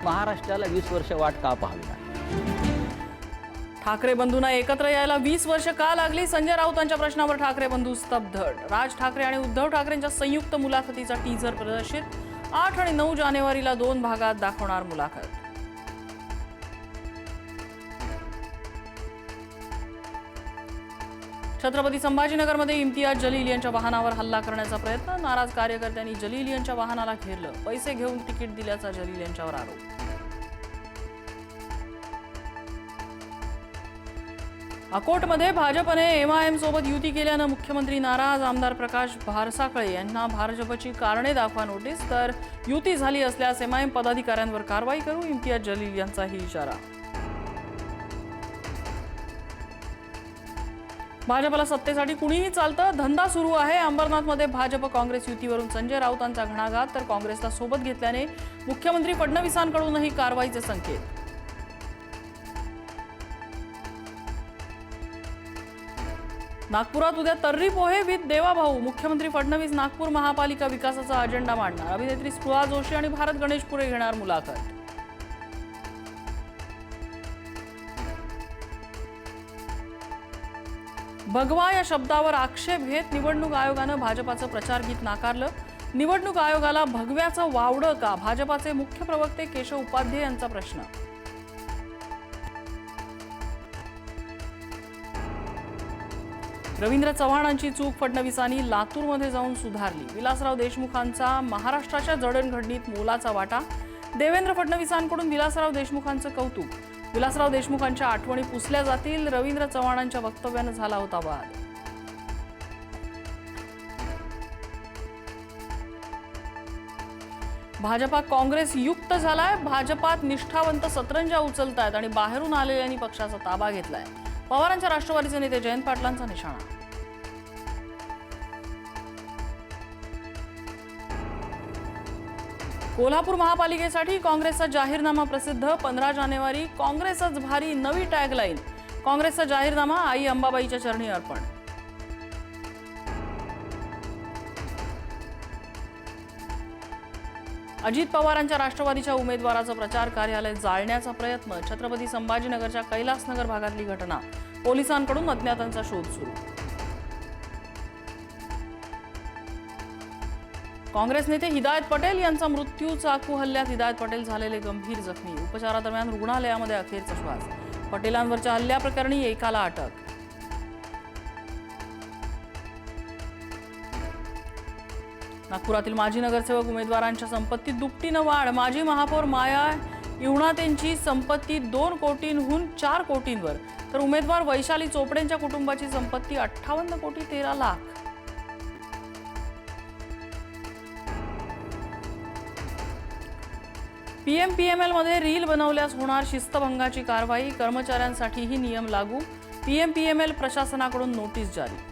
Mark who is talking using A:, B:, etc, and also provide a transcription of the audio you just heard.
A: महाराष्ट्राला 20 वर्ष वाट का पाहावी लागली?
B: ठाकरे बंधूंना एकत्र यायला 20 वर्ष का लागली? संजय राऊतांच्या प्रश्नावर ठाकरे बंधू स्तब्ध. राज ठाकरे आणि उद्धव ठाकरेंच्या संयुक्त मुलाखतीचा टीझर प्रदर्शित. 8 आणि 9 जानेवारीला 2 भागात दाखवणार मुलाखत. छत्रपती संभाजीनगरमध्ये इम्तियाज जलील यांच्या वाहनावर हल्ला करण्याचा प्रयत्न. नाराज कार्यकर्त्यांनी जलील यांच्या वाहनाला घेरलं. पैसे घेऊन तिकीट दिल्याचा जलील यांच्यावर आरोप. अकोटमध्ये भाजपने एमआयएम सोबत युती केल्यानं मुख्यमंत्री नाराज. आमदार प्रकाश भारसाखळे यांना भाजपची कारणे दाखवा नोटीस. तर युती झाली असल्यास एमआयएम पदाधिकाऱ्यांवर कारवाई करू, इम्तियाज जलील यांचाही इशारा. भाजपला सत्तेसाठी कुणीही चालतं, धंदा सुरू आहे. अंबरनाथमध्ये भाजप काँग्रेस युतीवरून संजय राऊतांचा घणाघात. तर काँग्रेसला सोबत घेतल्याने मुख्यमंत्री फडणवीसांकडूनही कारवाईचे संकेत. नागपुरात उद्या तर्री पोहे विथ देवाभाऊ. मुख्यमंत्री फडणवीस नागपूर महापालिका विकासाचा अजेंडा मांडणार. अभिनेत्री स्पृहा जोशी आणि भारत गणेशपुरे घेणार मुलाखत. भगवा या शब्दावर आक्षेप घेत निवडणूक आयोगानं भाजपाचं प्रचार गीत नाकारलं. निवडणूक आयोगाला भगव्याचं वावडं का? भाजपाचे मुख्य प्रवक्ते केशव उपाध्ये यांचा प्रश्न. रवींद्र चव्हाणांची चूक फडणवीसांनी लातूरमध्ये जाऊन सुधारली. विलासराव देशमुखांचा महाराष्ट्राच्या जडणघडणीत मोलाचा वाटा. देवेंद्र फडणवीसांकडून विलासराव देशमुखांचं कौतुक. विलासराव देशमुखांच्या आठवणी पुसल्या जातील. रवींद्र चव्हाणांच्या वक्तव्यानं झाला होता वाद. भाजपा काँग्रेस युक्त झालाय. भाजपात निष्ठावंत सतरंजा उचलतायत आणि बाहेरून आलेल्यांनी पक्षाचा ताबा घेतलाय. पवारांच्या राष्ट्रवादीचे नेते जयंत पाटलांचा निशाणा. कोल्हापूर महापालिकेसाठी काँग्रेसचा जाहीरनामा प्रसिद्ध. 15 जानेवारी काँग्रेसच भारी नवी टॅगलाईन. काँग्रेसचा जाहीरनामा आई अंबाबाईच्या चरणी अर्पण. अजित पवारांच्या राष्ट्रवादीच्या उमेदवाराचं प्रचार कार्यालय जाळण्याचा प्रयत्न. छत्रपती संभाजीनगरच्या कैलासनगर भागातली घटना. पोलिसांकडून अज्ञातांचा शोध सुरू. काँग्रेस नेते हिदायत पटेल यांचा मृत्यू. चाकू हल्ल्यात हिदायत पटेल झालेले गंभीर जखमी. उपचारादरम्यान रुग्णालयामध्ये अखेरचा श्वास. पटेलांवरच्या हल्ल्याप्रकरणी एकाला अटक. नागपुरातील माजी नगरसेवक उमेदवारांच्या संपत्तीत दुपटीनं वाढ. माजी महापौर माया इवणातेंची संपत्ती 2 कोटींहून 4 कोटींवर. तर उमेदवार वैशाली चोपडेंच्या कुटुंबाची संपत्ती 58 कोटी 13 लाख. पीएमपीएमएल मध्ये रील बनवल्यास होणार शिस्तभंगाची कारवाई. कर्मचाऱ्यांसाठीही नियम लागू. पीएमपीएमएल प्रशासनाकडून नोटीस जारी.